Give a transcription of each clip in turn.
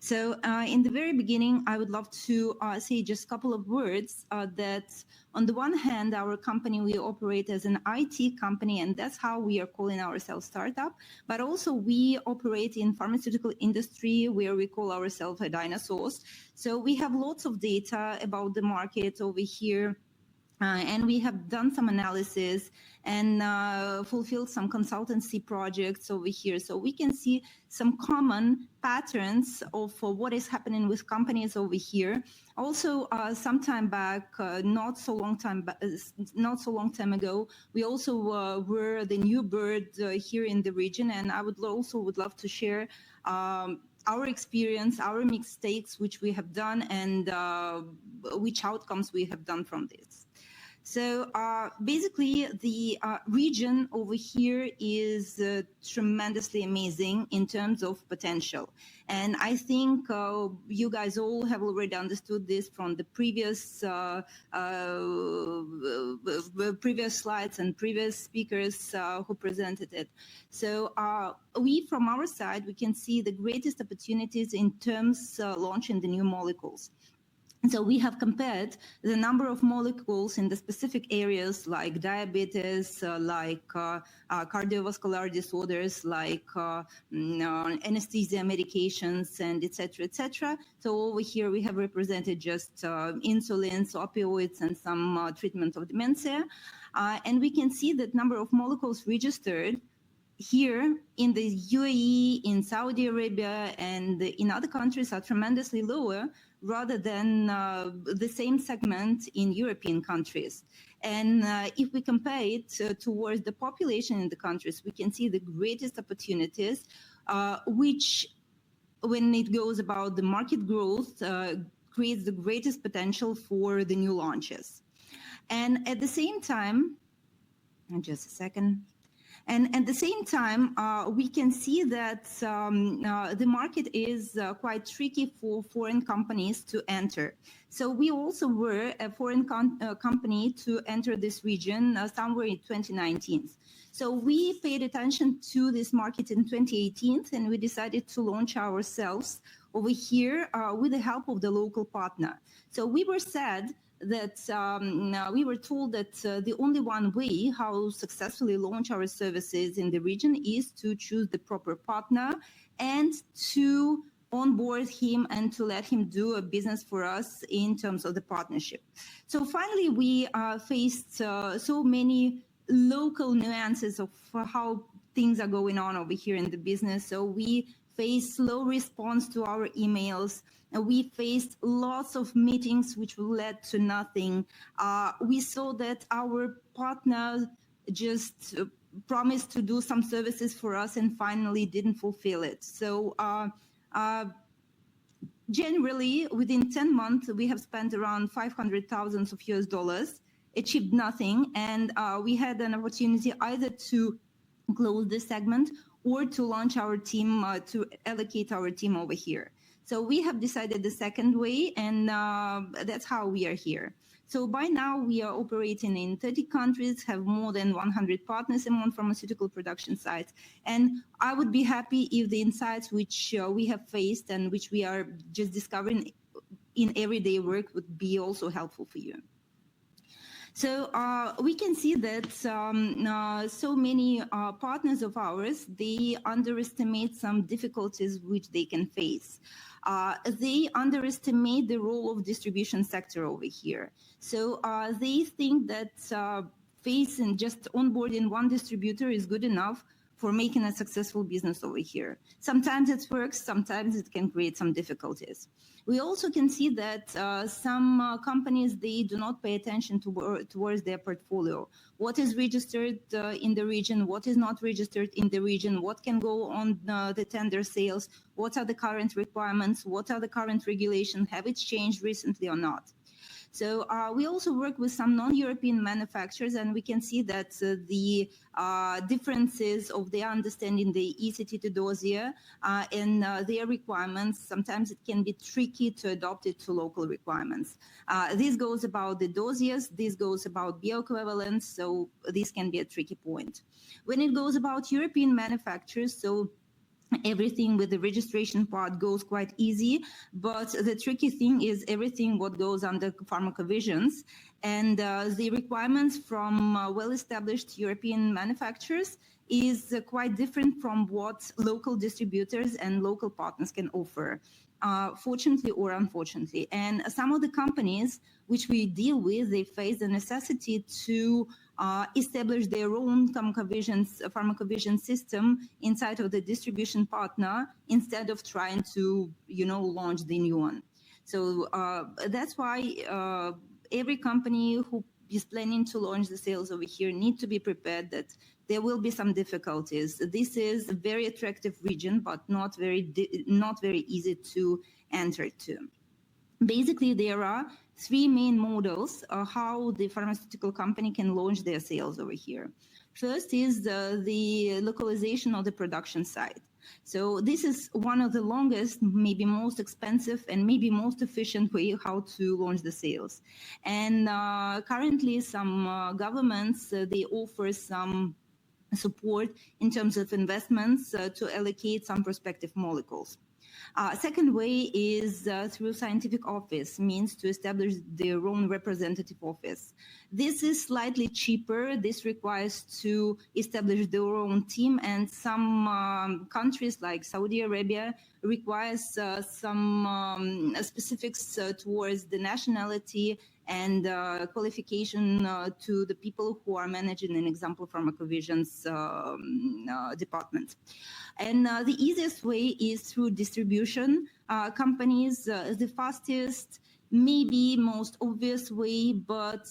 So in the very beginning, I would love to say just a couple of words that on the one hand, our company, we operate as an IT company, and that's how we are calling ourselves startup. But also we operate in pharmaceutical industry where we call ourselves a dinosaurs. So we have lots of data about the market over here. And we have done some analysis and fulfilled some consultancy projects over here. So we can see some common patterns of what is happening with companies over here. Also, some time back, not so long time ago, we also were the new bird here in the region, and I would love to share our experience, our mistakes, which we have done, and which outcomes we have done from this. So basically, the region over here is tremendously amazing in terms of potential. And I think you guys all have already understood this from the previous slides and previous speakers who presented it. So we, from our side, we can see the greatest opportunities in terms launching the new molecules. So we have compared the number of molecules in the specific areas like diabetes, like cardiovascular disorders, like anesthesia medications, and et cetera, et cetera. So over here we have represented just insulins, opioids, and some treatment of dementia. And we can see that number of molecules registered here in the UAE, in Saudi Arabia, and in other countries are tremendously lower rather than the same segment in European countries. And if we compare it towards the population in the countries, we can see the greatest opportunities, which, when it goes about the market growth, creates the greatest potential for the new launches. And at the same time, just a second. And at the same time, we can see that the market is quite tricky for foreign companies to enter. So we also were a foreign company to enter this region somewhere in 2019. So we paid attention to this market in 2018, and we decided to launch ourselves over here with the help of the local partner. So we were sad that we were told that the only one way how successfully launch our services in the region is to choose the proper partner and to onboard him and to let him do a business for us in terms of the partnership. So finally, we faced so many local nuances of how things are going on over here in the business. So we faced slow response to our emails. We faced lots of meetings which led to nothing. We saw that our partner just promised to do some services for us and finally didn't fulfill it. So generally, within 10 months, we have spent around $500,000 of US, achieved nothing, and we had an opportunity either to close this segment or to launch our team, to allocate our team over here. So we have decided the second way, and that's how we are here. So by now, we are operating in 30 countries, have more than 100 partners among pharmaceutical production sites. And I would be happy if the insights which we have faced and which we are just discovering in everyday work would be also helpful for you. So we can see that so many partners of ours, they underestimate some difficulties which they can face. They underestimate the role of distribution sector over here. So they think that facing just onboarding one distributor is good enough for making a successful business over here. Sometimes it works, sometimes it can create some difficulties. We also can see that some companies, they do not pay attention towards their portfolio. What is registered in the region, what is not registered in the region, what can go on the tender sales, what are the current requirements, what are the current regulations, have it changed recently or not? So we also work with some non-European manufacturers, and we can see that the differences of their understanding the ECT to dossier and their requirements, sometimes it can be tricky to adopt it to local requirements. This goes about the dossiers, this goes about bioequivalence, so this can be a tricky point. When it goes about European manufacturers, so everything with the registration part goes quite easy, but the tricky thing is everything what goes under pharmacovigilance, and the requirements from well-established European manufacturers is quite different from what local distributors and local partners can offer, fortunately or unfortunately. And some of the companies which we deal with, they face the necessity to establish their own pharmacovigilance system inside of the distribution partner instead of trying to, launch the new one. So that's why every company who is planning to launch the sales over here need to be prepared that there will be some difficulties. This is a very attractive region, but not very easy to enter to. Basically, there are three main models how the pharmaceutical company can launch their sales over here. First is the localization of the production site. So this is one of the longest, maybe most expensive, and maybe most efficient way how to launch the sales. And currently, some governments, they offer some support in terms of investments to allocate some prospective molecules. Second way is through scientific office, means to establish their own representative office. This is slightly cheaper. This requires to establish their own team, and some countries like Saudi Arabia requires some specifics towards the nationality and qualification to the people who are managing an example pharmacovigilance department. And the easiest way is through distribution companies, the fastest, maybe most obvious way, but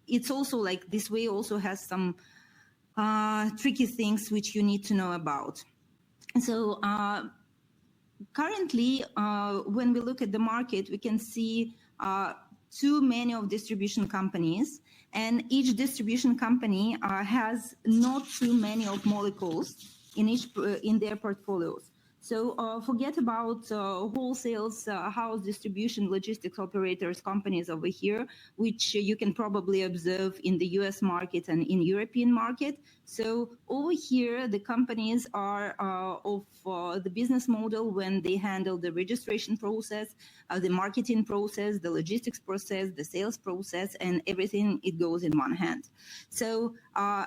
it's also like this way also has some tricky things which you need to know about. So currently, when we look at the market, we can see too many of distribution companies, and each distribution company has not too many of molecules in their portfolios. So forget about wholesales, house distribution, logistics operators, companies over here, which you can probably observe in the US market and in European market. So over here, the companies are of the business model when they handle the registration process, the marketing process, the logistics process, the sales process, and everything, it goes in one hand. So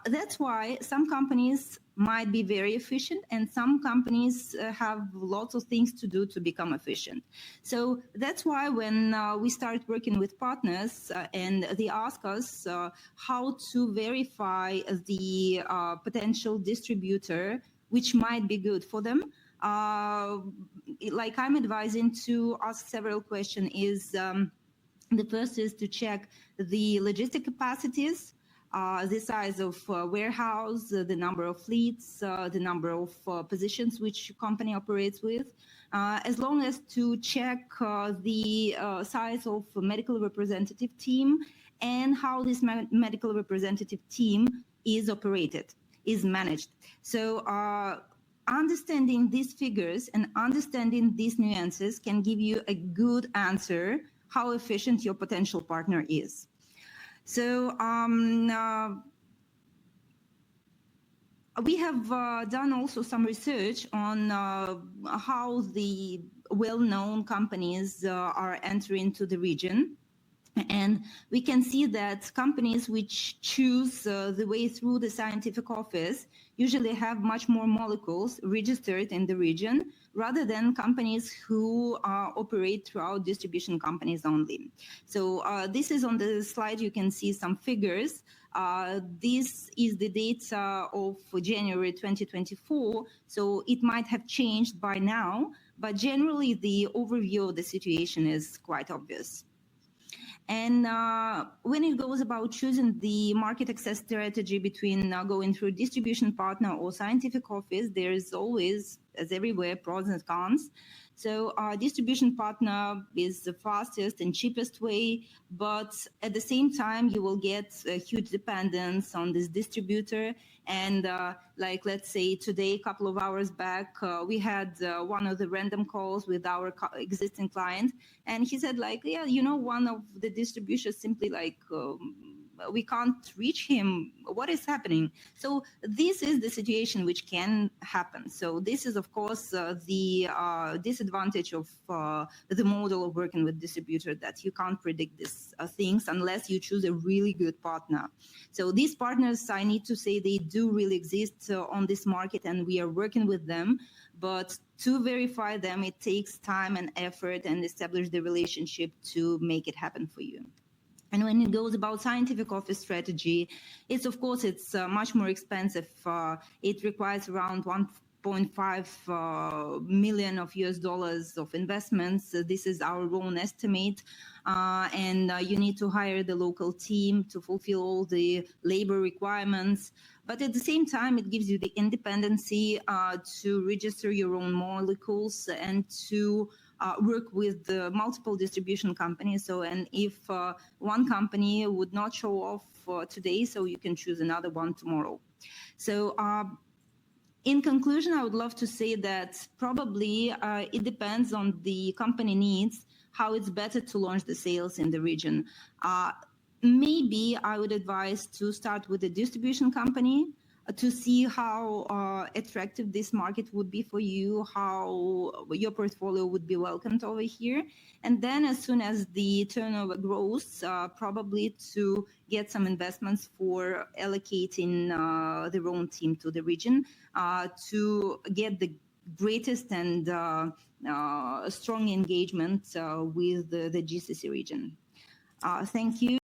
that's why some companies might be very efficient, and some companies have lots of things to do to become efficient. So that's why when we start working with partners and they ask us how to verify the potential distributor, which might be good for them, like I'm advising to ask several questions is the first is to check the logistic capacities, the size of warehouse, the number of fleets, the number of positions which company operates with, as long as to check the size of medical representative team and how this medical representative team is operated, is managed. So understanding these figures and understanding these nuances can give you a good answer how efficient your potential partner is. So we have done also some research on how the well-known companies are entering into the region. And we can see that companies which choose the way through the scientific office usually have much more molecules registered in the region rather than companies who operate throughout distribution companies only. So this is on the slide, you can see some figures. This is the data of January 2024, so it might have changed by now, but generally the overview of the situation is quite obvious. And when it goes about choosing the market access strategy between going through distribution partner or scientific office, there is always, as everywhere, pros and cons. So distribution partner is the fastest and cheapest way, but at the same time, you will get a huge dependence on this distributor. And like, let's say today, a couple of hours back, we had one of the random calls with our existing client. And he said like, yeah, you know, one of the distributors simply like we can't reach him. What is happening? So this is the situation which can happen. So this is, of course, the disadvantage of the model of working with distributor, that you can't predict these things unless you choose a really good partner. So these partners, I need to say, they do really exist on this market, and we are working with them. But to verify them, it takes time and effort and establish the relationship to make it happen for you. And when it goes about scientific office strategy, it's of course, it's much more expensive. It requires around 1.5 million of US dollars of investments. This is our own estimate. And you need to hire the local team to fulfill all the labor requirements. But at the same time, it gives you the independency to register your own molecules and to work with multiple distribution companies. So, and if one company would not show off today, so you can choose another one tomorrow. So in conclusion, I would love to say that probably it depends on the company needs, how it's better to launch the sales in the region. Maybe I would advise to start with a distribution company to see how attractive this market would be for you, how your portfolio would be welcomed over here. And then as soon as the turnover grows, probably to get some investments for allocating their own team to the region to get the greatest and strong engagement with the GCC region. Thank you.